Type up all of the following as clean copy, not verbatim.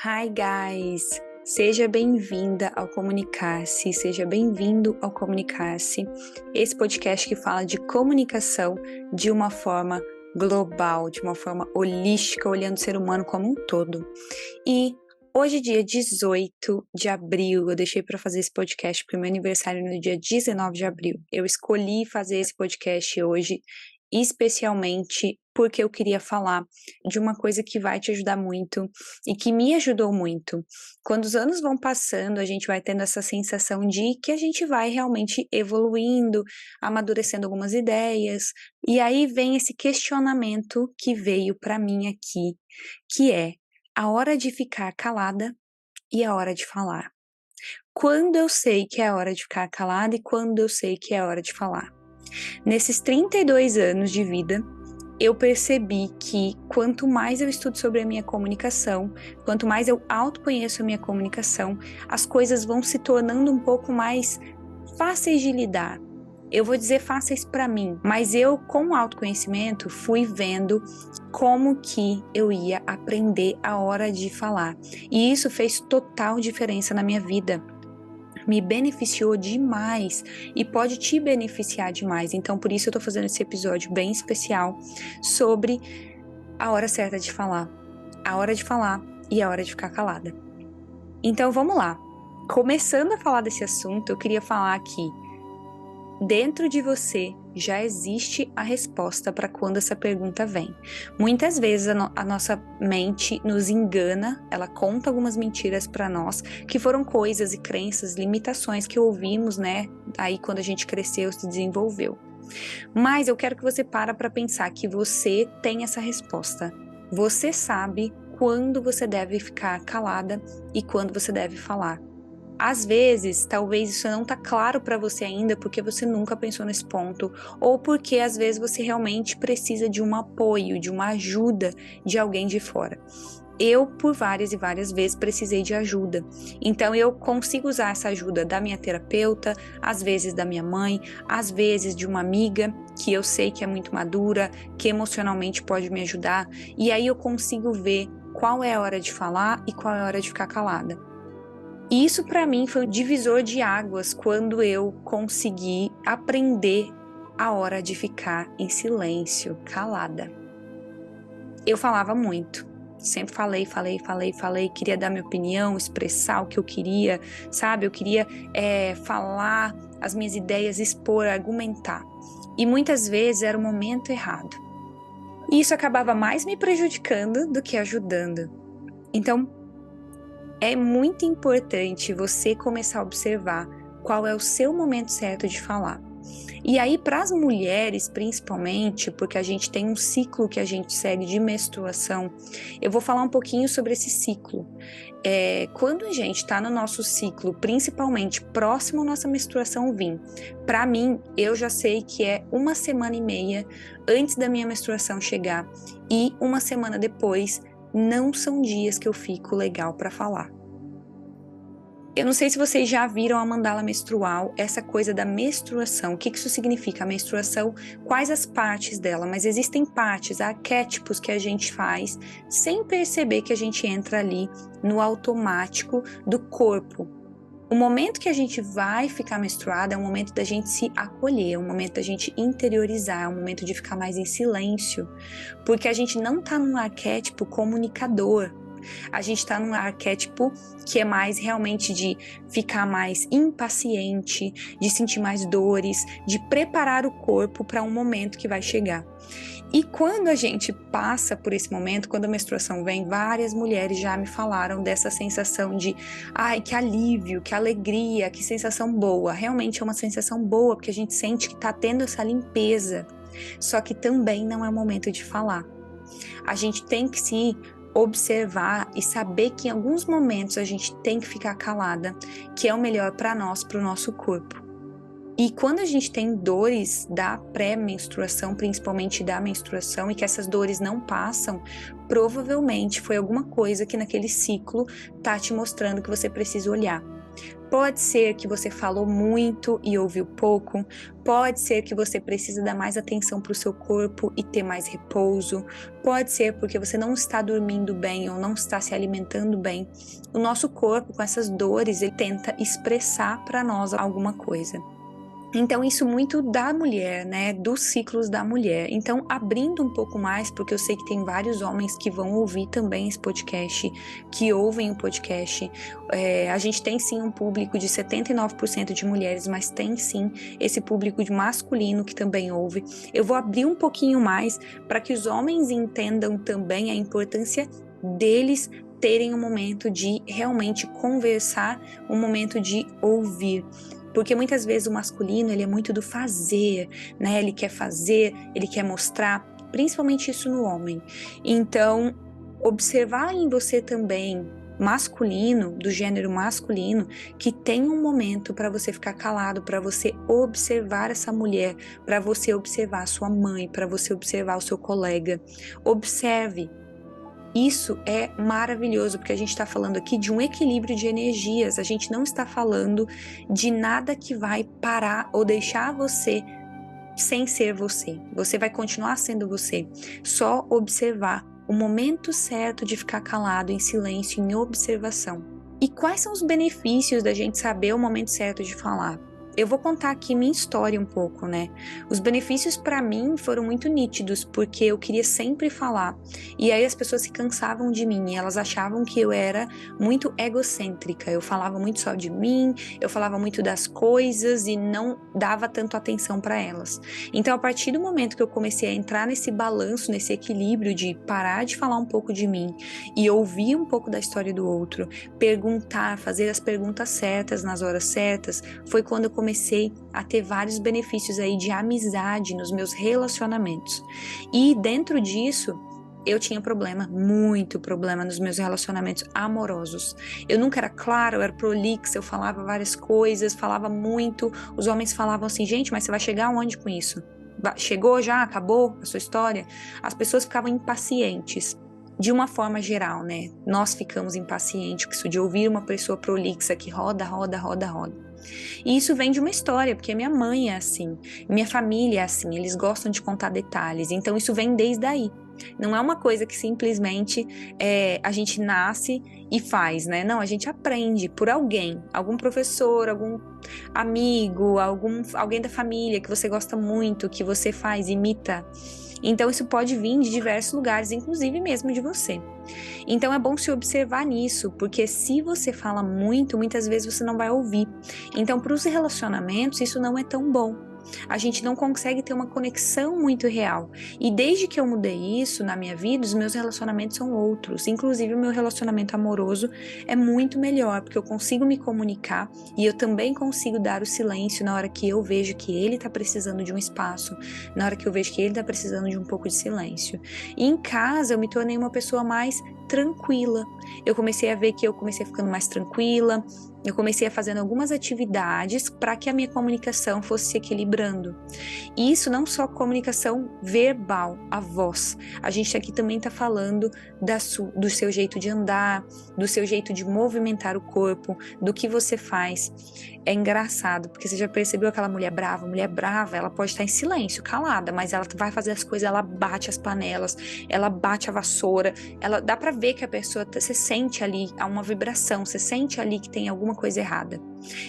Hi guys! Seja bem-vinda ao Comunicar-se, seja bem-vindo ao Comunicar-se, esse podcast que fala de comunicação de uma forma global, de uma forma holística, olhando o ser humano como um todo. E hoje, dia 18 de abril, eu deixei para fazer esse podcast porque meu aniversário é no dia 19 de abril. Eu escolhi fazer esse podcast hoje, especialmente porque eu queria falar de uma coisa que vai te ajudar muito e que me ajudou muito. Quando os anos vão passando, a gente vai tendo essa sensação de que a gente vai realmente evoluindo, amadurecendo algumas ideias, e aí vem esse questionamento que veio para mim aqui, que é a hora de ficar calada e a hora de falar. Quando eu sei que é a hora de ficar calada e quando eu sei que é a hora de falar. Nesses 32 anos de vida, eu percebi que quanto mais eu estudo sobre a minha comunicação, quanto mais eu autoconheço a minha comunicação, as coisas vão se tornando um pouco mais fáceis de lidar. Eu vou dizer fáceis para mim, mas eu, com o autoconhecimento, fui vendo como que eu ia aprender a hora de falar. E isso fez total diferença na minha vida. Me beneficiou demais e pode te beneficiar demais. Então, por isso eu tô fazendo esse episódio bem especial sobre a hora certa de falar. A hora de falar e a hora de ficar calada. Então, vamos lá. Começando a falar desse assunto, eu queria falar que dentro de você já existe a resposta para quando essa pergunta vem. Muitas vezes a nossa mente nos engana, ela conta algumas mentiras para nós, que foram coisas e crenças, limitações que ouvimos, né? Aí quando a gente cresceu, se desenvolveu. Mas eu quero que você para pensar que você tem essa resposta. Você sabe quando você deve ficar calada e quando você deve falar. Às vezes, talvez isso não tá claro para você ainda porque você nunca pensou nesse ponto, ou porque às vezes você realmente precisa de um apoio, de uma ajuda de alguém de fora. Eu, por várias e várias vezes, precisei de ajuda. Então, eu consigo usar essa ajuda da minha terapeuta, às vezes da minha mãe, às vezes de uma amiga que eu sei que é muito madura, que emocionalmente pode me ajudar, e aí eu consigo ver qual é a hora de falar e qual é a hora de ficar calada. E isso para mim foi um divisor de águas quando eu consegui aprender a hora de ficar em silêncio, calada. Eu falava muito, sempre falei, queria dar minha opinião, expressar o que eu queria, sabe? Eu queria falar as minhas ideias, expor, argumentar. E muitas vezes era o momento errado. E isso acabava mais me prejudicando do que ajudando. Então, é muito importante você começar a observar qual é o seu momento certo de falar. E aí, para as mulheres, principalmente, porque a gente tem um ciclo que a gente segue de menstruação, eu vou falar um pouquinho sobre esse ciclo. Quando a gente está no nosso ciclo, principalmente próximo à nossa menstruação vir, para mim, eu já sei que é 1,5 semana antes da minha menstruação chegar e 1 semana depois, não são dias que eu fico legal para falar. Eu não sei se vocês já viram a mandala menstrual, essa coisa da menstruação. O que isso significa? A menstruação, quais as partes dela? Mas existem partes, arquétipos que a gente faz sem perceber que a gente entra ali no automático do corpo. O momento que a gente vai ficar menstruada é o momento da gente se acolher, é o momento da gente interiorizar, é o momento de ficar mais em silêncio, porque a gente não tá num arquétipo comunicador. A gente tá num arquétipo que é mais realmente de ficar mais impaciente, de sentir mais dores, de preparar o corpo para um momento que vai chegar. E quando a gente passa por esse momento, quando a menstruação vem, várias mulheres já me falaram dessa sensação de ai, que alívio, que alegria, que sensação boa. Realmente é uma sensação boa, porque a gente sente que tá tendo essa limpeza. Só que também não é o momento de falar. A gente tem que se observar e saber que em alguns momentos a gente tem que ficar calada, que é o melhor para nós, para o nosso corpo. E quando a gente tem dores da pré-menstruação, principalmente da menstruação, e que essas dores não passam, provavelmente foi alguma coisa que naquele ciclo tá te mostrando que você precisa olhar. Pode ser que você falou muito e ouviu pouco, pode ser que você precisa dar mais atenção para o seu corpo e ter mais repouso, pode ser porque você não está dormindo bem ou não está se alimentando bem. O nosso corpo, com essas dores, ele tenta expressar para nós alguma coisa. Então, isso muito da mulher, né? Dos ciclos da mulher. Então, abrindo um pouco mais, porque eu sei que tem vários homens que vão ouvir também esse podcast, que ouvem o podcast. A gente tem sim um público de 79% de mulheres, mas tem sim esse público de masculino que também ouve. Eu vou abrir um pouquinho mais para que os homens entendam também a importância deles terem um momento de realmente conversar, um momento de ouvir. Porque muitas vezes o masculino, ele é muito do fazer, né? Ele quer fazer, ele quer mostrar, principalmente isso no homem. Então, observar em você também, masculino, do gênero masculino, que tem um momento para você ficar calado, para você observar essa mulher, para você observar a sua mãe, para você observar o seu colega. Observe. Isso é maravilhoso, porque a gente está falando aqui de um equilíbrio de energias, a gente não está falando de nada que vai parar ou deixar você sem ser você. Você vai continuar sendo você, só observar o momento certo de ficar calado, em silêncio, em observação. E quais são os benefícios da gente saber o momento certo de falar? Eu vou contar aqui minha história um pouco, né? Os benefícios para mim foram muito nítidos, porque eu queria sempre falar. E aí as pessoas se cansavam de mim, e elas achavam que eu era muito egocêntrica. Eu falava muito só de mim, eu falava muito das coisas e não dava tanto atenção para elas. Então, a partir do momento que eu comecei a entrar nesse balanço, nesse equilíbrio de parar de falar um pouco de mim e ouvir um pouco da história do outro, perguntar, fazer as perguntas certas nas horas certas, foi quando eu comecei a ter vários benefícios aí de amizade nos meus relacionamentos. E dentro disso, eu tinha problema, muito problema nos meus relacionamentos amorosos. Eu nunca era clara, eu era prolixa, eu falava várias coisas, falava muito. Os homens falavam assim, gente, mas você vai chegar aonde com isso? Chegou já? Acabou a sua história? As pessoas ficavam impacientes. De uma forma geral, né? Nós ficamos impacientes com isso de ouvir uma pessoa prolixa que roda. E isso vem de uma história, porque minha mãe é assim, minha família é assim, eles gostam de contar detalhes, então isso vem desde aí. Não é uma coisa que simplesmente a gente nasce e faz, né? Não, a gente aprende por alguém, algum professor, algum amigo, alguém da família que você gosta muito, que você faz, imita. Então isso pode vir de diversos lugares, inclusive mesmo de você. Então é bom se observar nisso, porque se você fala muito, muitas vezes você não vai ouvir. Então para os relacionamentos isso não é tão bom. A gente não consegue ter uma conexão muito real. E desde que eu mudei isso na minha vida, os meus relacionamentos são outros. Inclusive o meu relacionamento amoroso é muito melhor, porque eu consigo me comunicar e eu também consigo dar o silêncio na hora que eu vejo que ele está precisando de um espaço, na hora que eu vejo que ele está precisando de um pouco de silêncio. E em casa eu me tornei uma pessoa mais tranquila. Eu comecei a ver que eu comecei ficando mais tranquila, eu comecei a fazer algumas atividades para que a minha comunicação fosse se equilibrando. E isso não só comunicação verbal, a voz. A gente aqui também está falando do seu jeito de andar, do seu jeito de movimentar o corpo, do que você faz. É engraçado, porque você já percebeu aquela mulher brava? Mulher brava, ela pode estar em silêncio, calada, mas ela vai fazer as coisas, ela bate as panelas, ela bate a vassoura, dá pra ver que a pessoa, você sente ali, há uma vibração, você sente ali que tem alguma coisa errada.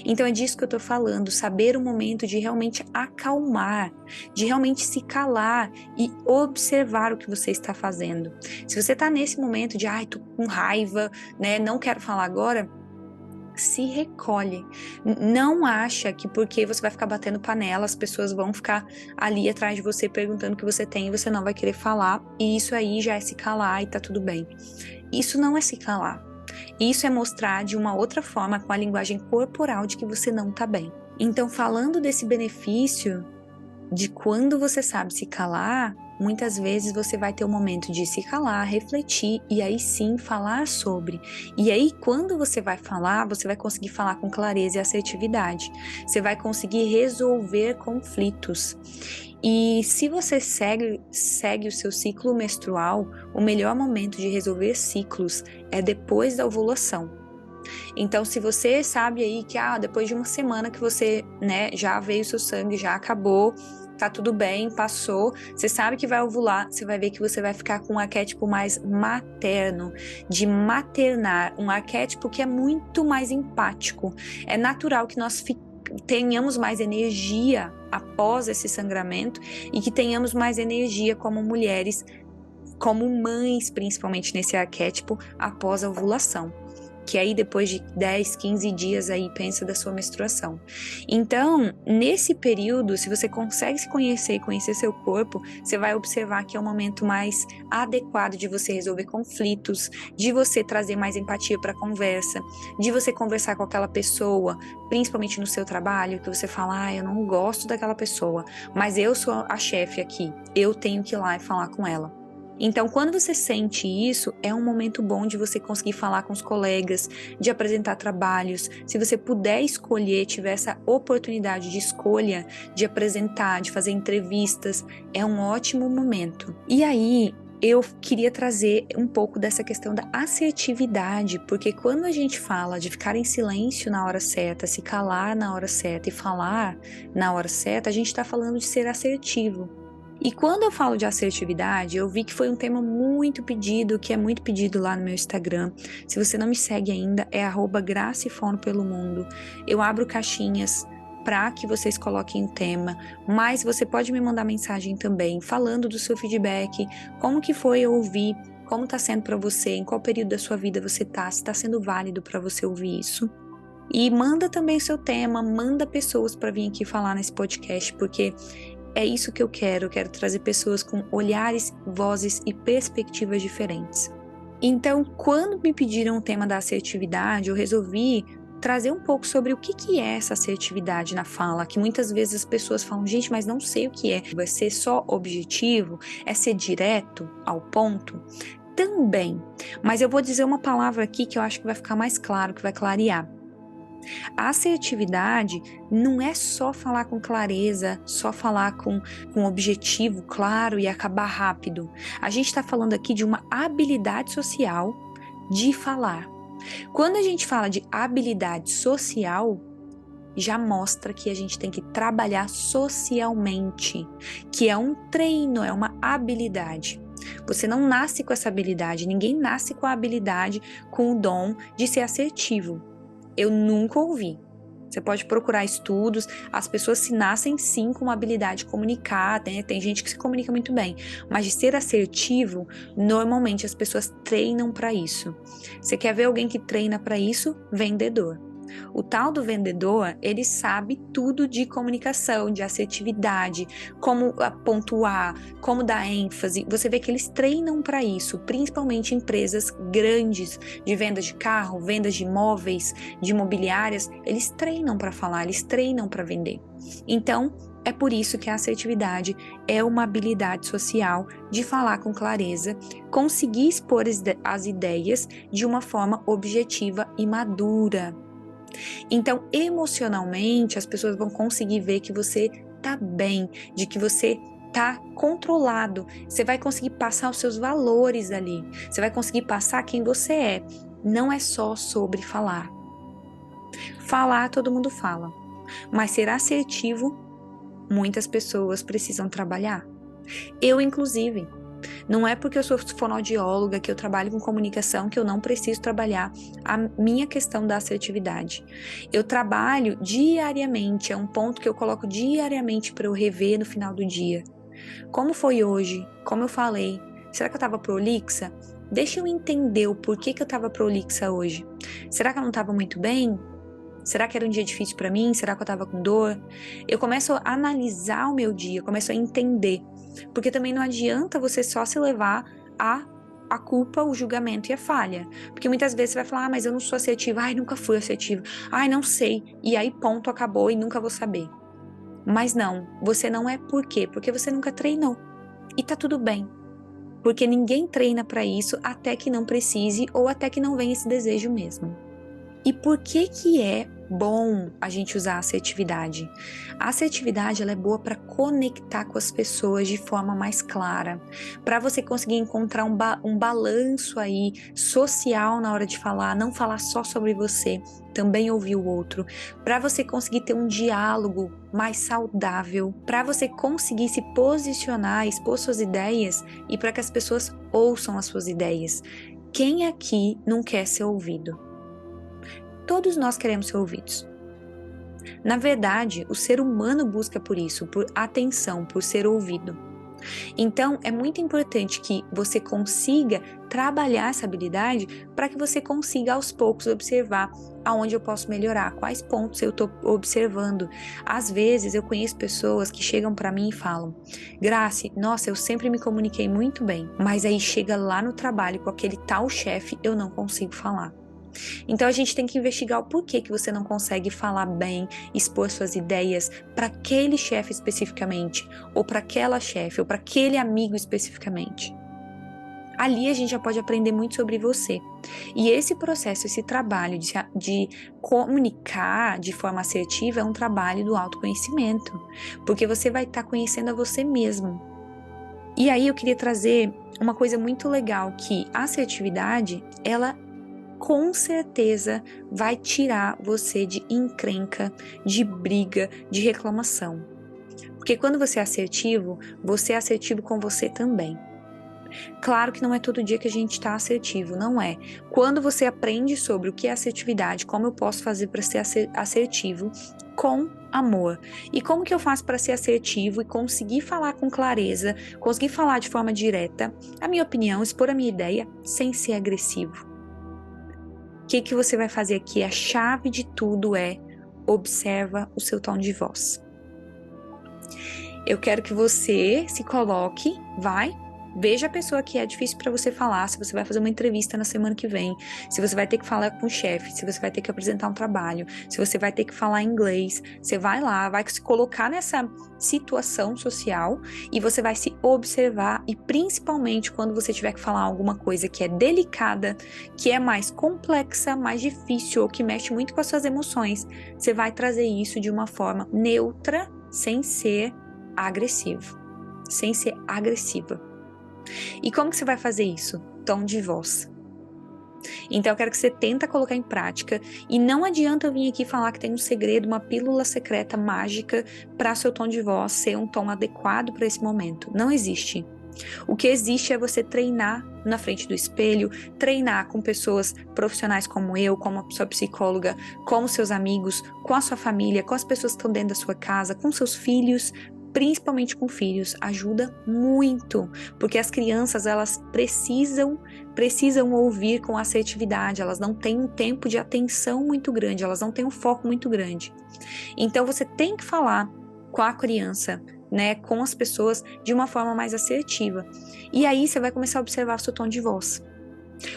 Então é disso que eu tô falando, saber o momento de realmente acalmar, de realmente se calar e observar o que você está fazendo. Se você tá nesse momento de, tô com raiva, né, não quero falar agora, se recolhe. Não acha que porque você vai ficar batendo panela, as pessoas vão ficar ali atrás de você perguntando o que você tem e você não vai querer falar, e isso aí já é se calar e tá tudo bem. Isso não é se calar. Isso é mostrar de uma outra forma, com a linguagem corporal, de que você não tá bem. Então, falando desse benefício de quando você sabe se calar, muitas vezes você vai ter o momento de se calar, refletir e aí sim falar sobre. E aí quando você vai falar, você vai conseguir falar com clareza e assertividade. Você vai conseguir resolver conflitos. E se você segue o seu ciclo menstrual, o melhor momento de resolver ciclos é depois da ovulação. Então, se você sabe aí que depois de uma semana que você, né, já veio o seu sangue, já acabou, tá tudo bem, passou, você sabe que vai ovular, você vai ver que você vai ficar com um arquétipo mais materno, de maternar, um arquétipo que é muito mais empático. É natural que nós tenhamos mais energia após esse sangramento e que tenhamos mais energia como mulheres, como mães, principalmente nesse arquétipo, após a ovulação. Que aí depois de 10, 15 dias aí pensa da sua menstruação. Então, nesse período, se você consegue se conhecer e conhecer seu corpo, você vai observar que é o momento mais adequado de você resolver conflitos, de você trazer mais empatia para a conversa, de você conversar com aquela pessoa, principalmente no seu trabalho, que você fala, eu não gosto daquela pessoa, mas eu sou a chefe aqui, eu tenho que ir lá e falar com ela. Então, quando você sente isso, é um momento bom de você conseguir falar com os colegas, de apresentar trabalhos. Se você puder escolher, tiver essa oportunidade de escolha, de apresentar, de fazer entrevistas, é um ótimo momento. E aí, eu queria trazer um pouco dessa questão da assertividade, porque quando a gente fala de ficar em silêncio na hora certa, se calar na hora certa e falar na hora certa, a gente está falando de ser assertivo. E quando eu falo de assertividade, eu vi que foi um tema muito pedido, que é muito pedido lá no meu Instagram. Se você não me segue ainda, é @gracifonopelomundo. Eu abro caixinhas para que vocês coloquem o tema, mas você pode me mandar mensagem também, falando do seu feedback, como que foi ouvir, como está sendo para você, em qual período da sua vida você está, se está sendo válido para você ouvir isso. E manda também o seu tema, manda pessoas para vir aqui falar nesse podcast, porque é isso que eu quero trazer pessoas com olhares, vozes e perspectivas diferentes. Então, quando me pediram o tema da assertividade, eu resolvi trazer um pouco sobre o que é essa assertividade na fala, que muitas vezes as pessoas falam, gente, mas não sei o que é. Vai ser só objetivo? É ser direto ao ponto? Também, mas eu vou dizer uma palavra aqui que eu acho que vai ficar mais claro, que vai clarear. A assertividade não é só falar com clareza, só falar com objetivo claro e acabar rápido. A gente está falando aqui de uma habilidade social de falar. Quando a gente fala de habilidade social, já mostra que a gente tem que trabalhar socialmente, que é um treino, é uma habilidade. Você não nasce com essa habilidade, ninguém nasce com a habilidade, com o dom de ser assertivo. Eu nunca ouvi. Você pode procurar estudos, as pessoas se nascem sim com uma habilidade de comunicar, né? Tem gente que se comunica muito bem, mas de ser assertivo, normalmente as pessoas treinam para isso. Você quer ver alguém que treina para isso? Vendedor. O tal do vendedor, ele sabe tudo de comunicação, de assertividade, como pontuar, como dar ênfase. Você vê que eles treinam para isso, principalmente empresas grandes de vendas de carro, vendas de imóveis, de imobiliárias, eles treinam para falar, eles treinam para vender. Então, é por isso que a assertividade é uma habilidade social de falar com clareza, conseguir expor as ideias de uma forma objetiva e madura. Então, emocionalmente, as pessoas vão conseguir ver que você tá bem, de que você tá controlado. Você vai conseguir passar os seus valores ali. Você vai conseguir passar quem você é. Não é só sobre falar. Falar, todo mundo fala. Mas ser assertivo, muitas pessoas precisam trabalhar. Eu, inclusive. Não é porque eu sou fonoaudióloga, que eu trabalho com comunicação, que eu não preciso trabalhar a minha questão da assertividade. Eu trabalho diariamente, é um ponto que eu coloco diariamente para eu rever no final do dia. Como foi hoje? Como eu falei? Será que eu estava prolixa? Deixa eu entender o porquê que eu estava prolixa hoje. Será que eu não estava muito bem? Será que era um dia difícil para mim? Será que eu estava com dor? Eu começo a analisar o meu dia, começo a entender. Porque também não adianta você só se levar a culpa, o julgamento e a falha. Porque muitas vezes você vai falar, mas eu não sou assertiva. Ai, nunca fui assertiva. Ai, não sei. E aí ponto, acabou e nunca vou saber. Mas não, você não é por quê? Porque você nunca treinou. E tá tudo bem. Porque ninguém treina para isso até que não precise ou até que não venha esse desejo mesmo. E por que é bom a gente usar a assertividade? A assertividade ela é boa para conectar com as pessoas de forma mais clara, para você conseguir encontrar um balanço aí social na hora de falar, não falar só sobre você, também ouvir o outro, para você conseguir ter um diálogo mais saudável, para você conseguir se posicionar, expor suas ideias e para que as pessoas ouçam as suas ideias. Quem aqui não quer ser ouvido? Todos nós queremos ser ouvidos. Na verdade, o ser humano busca por isso, por atenção, por ser ouvido. Então, é muito importante que você consiga trabalhar essa habilidade para que você consiga aos poucos observar aonde eu posso melhorar, quais pontos eu estou observando. Às vezes, eu conheço pessoas que chegam para mim e falam: Grace, nossa, eu sempre me comuniquei muito bem, mas aí chega lá no trabalho com aquele tal chefe, eu não consigo falar. Então a gente tem que investigar o porquê que você não consegue falar bem, expor suas ideias para aquele chefe especificamente, ou para aquela chefe, ou para aquele amigo especificamente. Ali a gente já pode aprender muito sobre você. E esse processo, esse trabalho de comunicar de forma assertiva é um trabalho do autoconhecimento, porque você vai estar conhecendo a você mesmo. E aí eu queria trazer uma coisa muito legal, que a assertividade, ela com certeza vai tirar você de encrenca, de briga, de reclamação. Porque quando você é assertivo com você também. Claro que não é todo dia que a gente está assertivo, não é. Quando você aprende sobre o que é assertividade, como eu posso fazer para ser assertivo com amor. E como que eu faço para ser assertivo e conseguir falar com clareza, conseguir falar de forma direta, a minha opinião, expor a minha ideia, sem ser agressivo. O que você vai fazer aqui? A chave de tudo é observa o seu tom de voz. Eu quero que você se coloque, veja a pessoa que é difícil para você falar, se você vai fazer uma entrevista na semana que vem, se você vai ter que falar com o chefe, se você vai ter que apresentar um trabalho, se você vai ter que falar inglês, você vai lá, vai se colocar nessa situação social e você vai se observar, e principalmente quando você tiver que falar alguma coisa que é delicada, que é mais complexa, mais difícil ou que mexe muito com as suas emoções, você vai trazer isso de uma forma neutra, sem ser agressivo, sem ser agressiva. E como que você vai fazer isso? Tom de voz. Então eu quero que você tenta colocar em prática, e não adianta eu vir aqui falar que tem um segredo, uma pílula secreta mágica para seu tom de voz ser um tom adequado para esse momento. Não existe. O que existe é você treinar na frente do espelho, treinar com pessoas profissionais como eu, como a sua psicóloga, com os seus amigos, com a sua família, com as pessoas que estão dentro da sua casa, com seus filhos, principalmente com filhos, ajuda muito, porque as crianças, elas precisam ouvir com assertividade, elas não têm um tempo de atenção muito grande, elas não têm um foco muito grande. Então você tem que falar com a criança, né, com as pessoas de uma forma mais assertiva. E aí você vai começar a observar o seu tom de voz.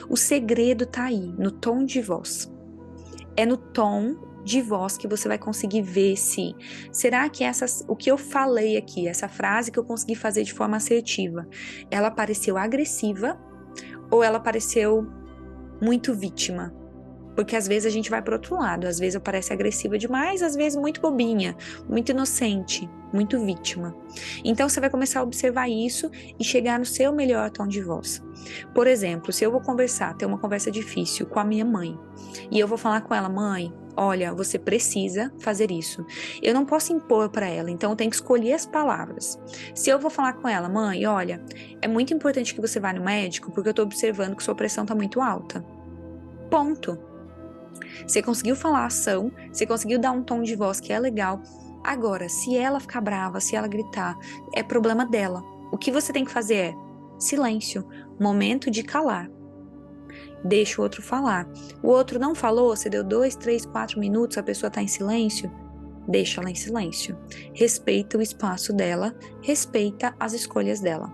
O segredo tá aí, no tom de voz. É no tom de voz que você vai conseguir ver se será que o que eu falei aqui, essa frase que eu consegui fazer de forma assertiva, ela pareceu agressiva ou ela pareceu muito vítima? Porque às vezes a gente vai para outro lado, às vezes eu pareço agressiva demais, às vezes muito bobinha, muito inocente, muito vítima. Então você vai começar a observar isso e chegar no seu melhor tom de voz. Por exemplo, se eu vou ter uma conversa difícil com a minha mãe, e eu vou falar com ela: mãe, olha, você precisa fazer isso. Eu não posso impor para ela, então eu tenho que escolher as palavras. Se eu vou falar com ela: mãe, olha, é muito importante que você vá no médico, porque eu estou observando que sua pressão está muito alta. Ponto. Você conseguiu falar a ação, você conseguiu dar um tom de voz que é legal. Agora, se ela ficar brava, se ela gritar, é problema dela. O que você tem que fazer é silêncio, momento de calar. Deixa o outro falar. O outro não falou, você deu 2, 3, 4 minutos, a pessoa está em silêncio, deixa ela em silêncio. Respeita o espaço dela, respeita as escolhas dela.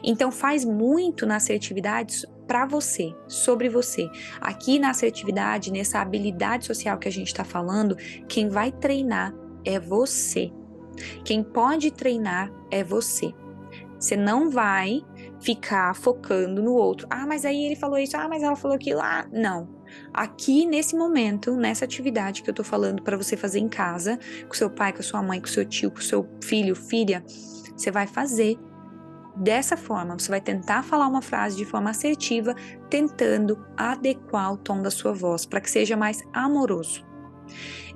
Então faz muito na assertividade para você, sobre você. Aqui na assertividade, nessa habilidade social que a gente está falando, quem vai treinar é você. Quem pode treinar é você. Você não vai ficar focando no outro. Ah, mas aí ele falou isso. Ah, mas ela falou aquilo. Ah, não. Aqui, nesse momento, nessa atividade que eu tô falando para você fazer em casa, com seu pai, com a sua mãe, com seu tio, com seu filho, filha, você vai fazer dessa forma. Você vai tentar falar uma frase de forma assertiva, tentando adequar o tom da sua voz, para que seja mais amoroso.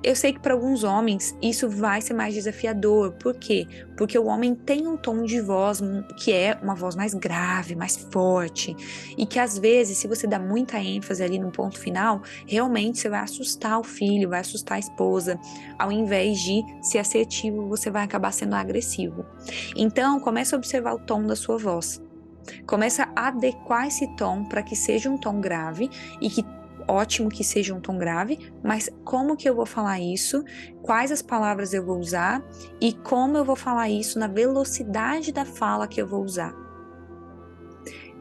Eu sei que para alguns homens isso vai ser mais desafiador. Por quê? Porque o homem tem um tom de voz que é uma voz mais grave, mais forte, e que às vezes, se você dá muita ênfase ali no ponto final, realmente você vai assustar o filho, vai assustar a esposa. Ao invés de ser assertivo, você vai acabar sendo agressivo. Então, comece a observar o tom da sua voz. Começa a adequar esse tom para que seja um tom grave e que ótimo que seja um tom grave, mas como que eu vou falar isso, quais as palavras eu vou usar e como eu vou falar isso na velocidade da fala que eu vou usar.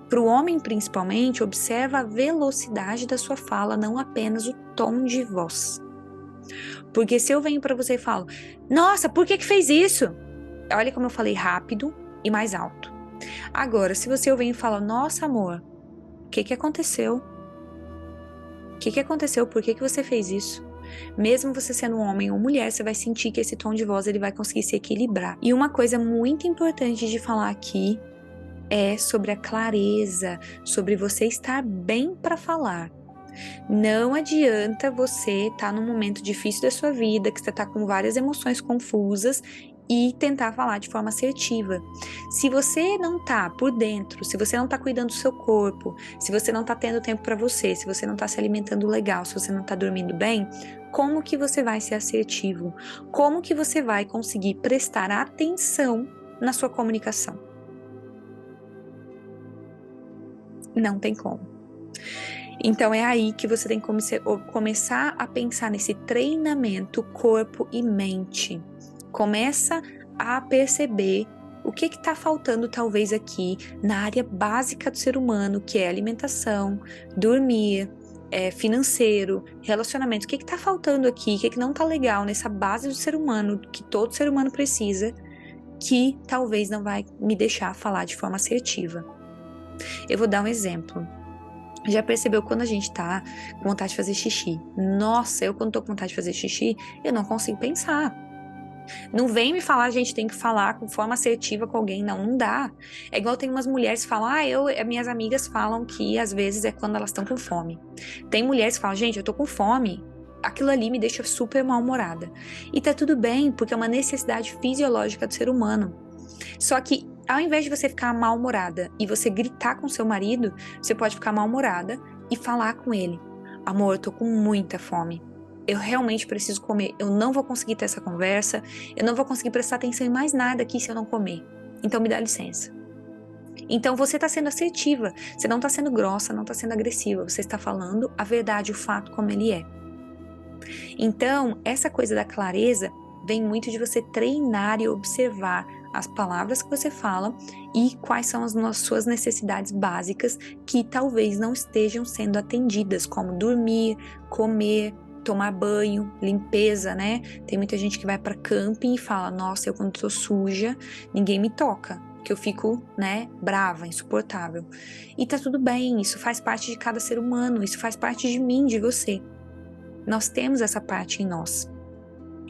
Para o homem, principalmente, observa a velocidade da sua fala, não apenas o tom de voz. Porque se eu venho para você e falo, nossa, por que fez isso? Olha como eu falei rápido e mais alto. Agora, se eu venho e falo, nossa amor, o que aconteceu? O que aconteceu? Por que você fez isso? Mesmo você sendo um homem ou mulher, você vai sentir que esse tom de voz ele vai conseguir se equilibrar. E uma coisa muito importante de falar aqui é sobre a clareza, sobre você estar bem para falar. Não adianta você estar num momento difícil da sua vida, que você está com várias emoções confusas e tentar falar de forma assertiva. Se você não tá por dentro, se você não tá cuidando do seu corpo, se você não tá tendo tempo para você, se você não tá se alimentando legal, se você não tá dormindo bem, como que você vai ser assertivo? Como que você vai conseguir prestar atenção na sua comunicação? Não tem como. Então é aí que você tem que começar a pensar nesse treinamento corpo e mente. Começa a perceber o que está faltando talvez aqui na área básica do ser humano, que é alimentação, dormir, financeiro, relacionamento. O que está faltando aqui, o que não está legal nessa base do ser humano, que todo ser humano precisa, que talvez não vai me deixar falar de forma assertiva. Eu vou dar um exemplo. Já percebeu quando a gente tá com vontade de fazer xixi? Nossa, eu quando tô com vontade de fazer xixi, eu não consigo pensar. Não vem me falar, a gente tem que falar com forma assertiva com alguém, não dá. É igual tem umas mulheres que falam, minhas amigas falam que às vezes é quando elas estão com fome. Tem mulheres que falam, gente, eu tô com fome. Aquilo ali me deixa super mal-humorada. E tá tudo bem, porque é uma necessidade fisiológica do ser humano. Só que ao invés de você ficar mal-humorada e você gritar com seu marido, você pode ficar mal-humorada e falar com ele. Amor, eu tô com muita fome. Eu realmente preciso comer. Eu não vou conseguir ter essa conversa. Eu não vou conseguir prestar atenção em mais nada aqui se eu não comer. Então me dá licença. Então você está sendo assertiva. Você não está sendo grossa, não está sendo agressiva. Você está falando a verdade, o fato como ele é. Então, essa coisa da clareza vem muito de você treinar e observar as palavras que você fala e quais são as suas necessidades básicas que talvez não estejam sendo atendidas, como dormir, comer, tomar banho, limpeza, né? Tem muita gente que vai para camping e fala, nossa, eu quando tô suja, ninguém me toca, que eu fico, né, brava, insuportável. E tá tudo bem, isso faz parte de cada ser humano, isso faz parte de mim, de você. Nós temos essa parte em nós.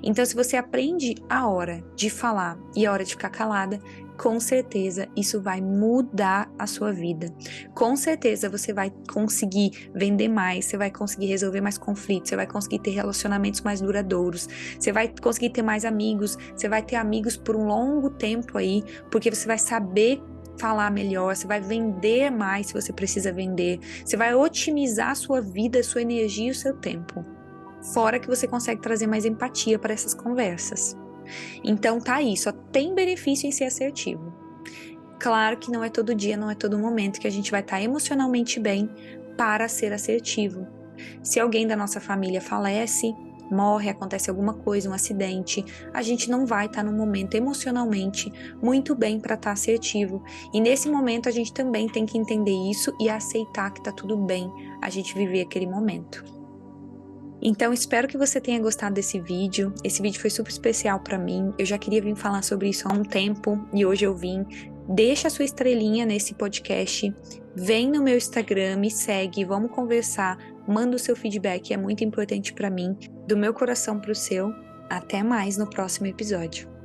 Então, se você aprende a hora de falar e a hora de ficar calada, com certeza isso vai mudar a sua vida. Com certeza você vai conseguir vender mais, você vai conseguir resolver mais conflitos, você vai conseguir ter relacionamentos mais duradouros, você vai conseguir ter mais amigos, você vai ter amigos por um longo tempo aí, porque você vai saber falar melhor, você vai vender mais se você precisa vender, você vai otimizar a sua vida, a sua energia e o seu tempo. Fora que você consegue trazer mais empatia para essas conversas. Então tá aí, só tem benefício em ser assertivo. Claro que não é todo dia, não é todo momento que a gente vai estar emocionalmente bem para ser assertivo. Se alguém da nossa família falece, morre, acontece alguma coisa, um acidente, a gente não vai estar num momento emocionalmente muito bem para estar assertivo. E nesse momento a gente também tem que entender isso e aceitar que tá tudo bem a gente viver aquele momento. Então, espero que você tenha gostado desse vídeo. Esse vídeo foi super especial para mim. Eu já queria vir falar sobre isso há um tempo e hoje eu vim deixa a sua estrelinha nesse podcast, vem no meu Instagram, me segue, vamos conversar, manda o seu feedback, é muito importante para mim, do meu coração para o seu. Até mais no próximo episódio.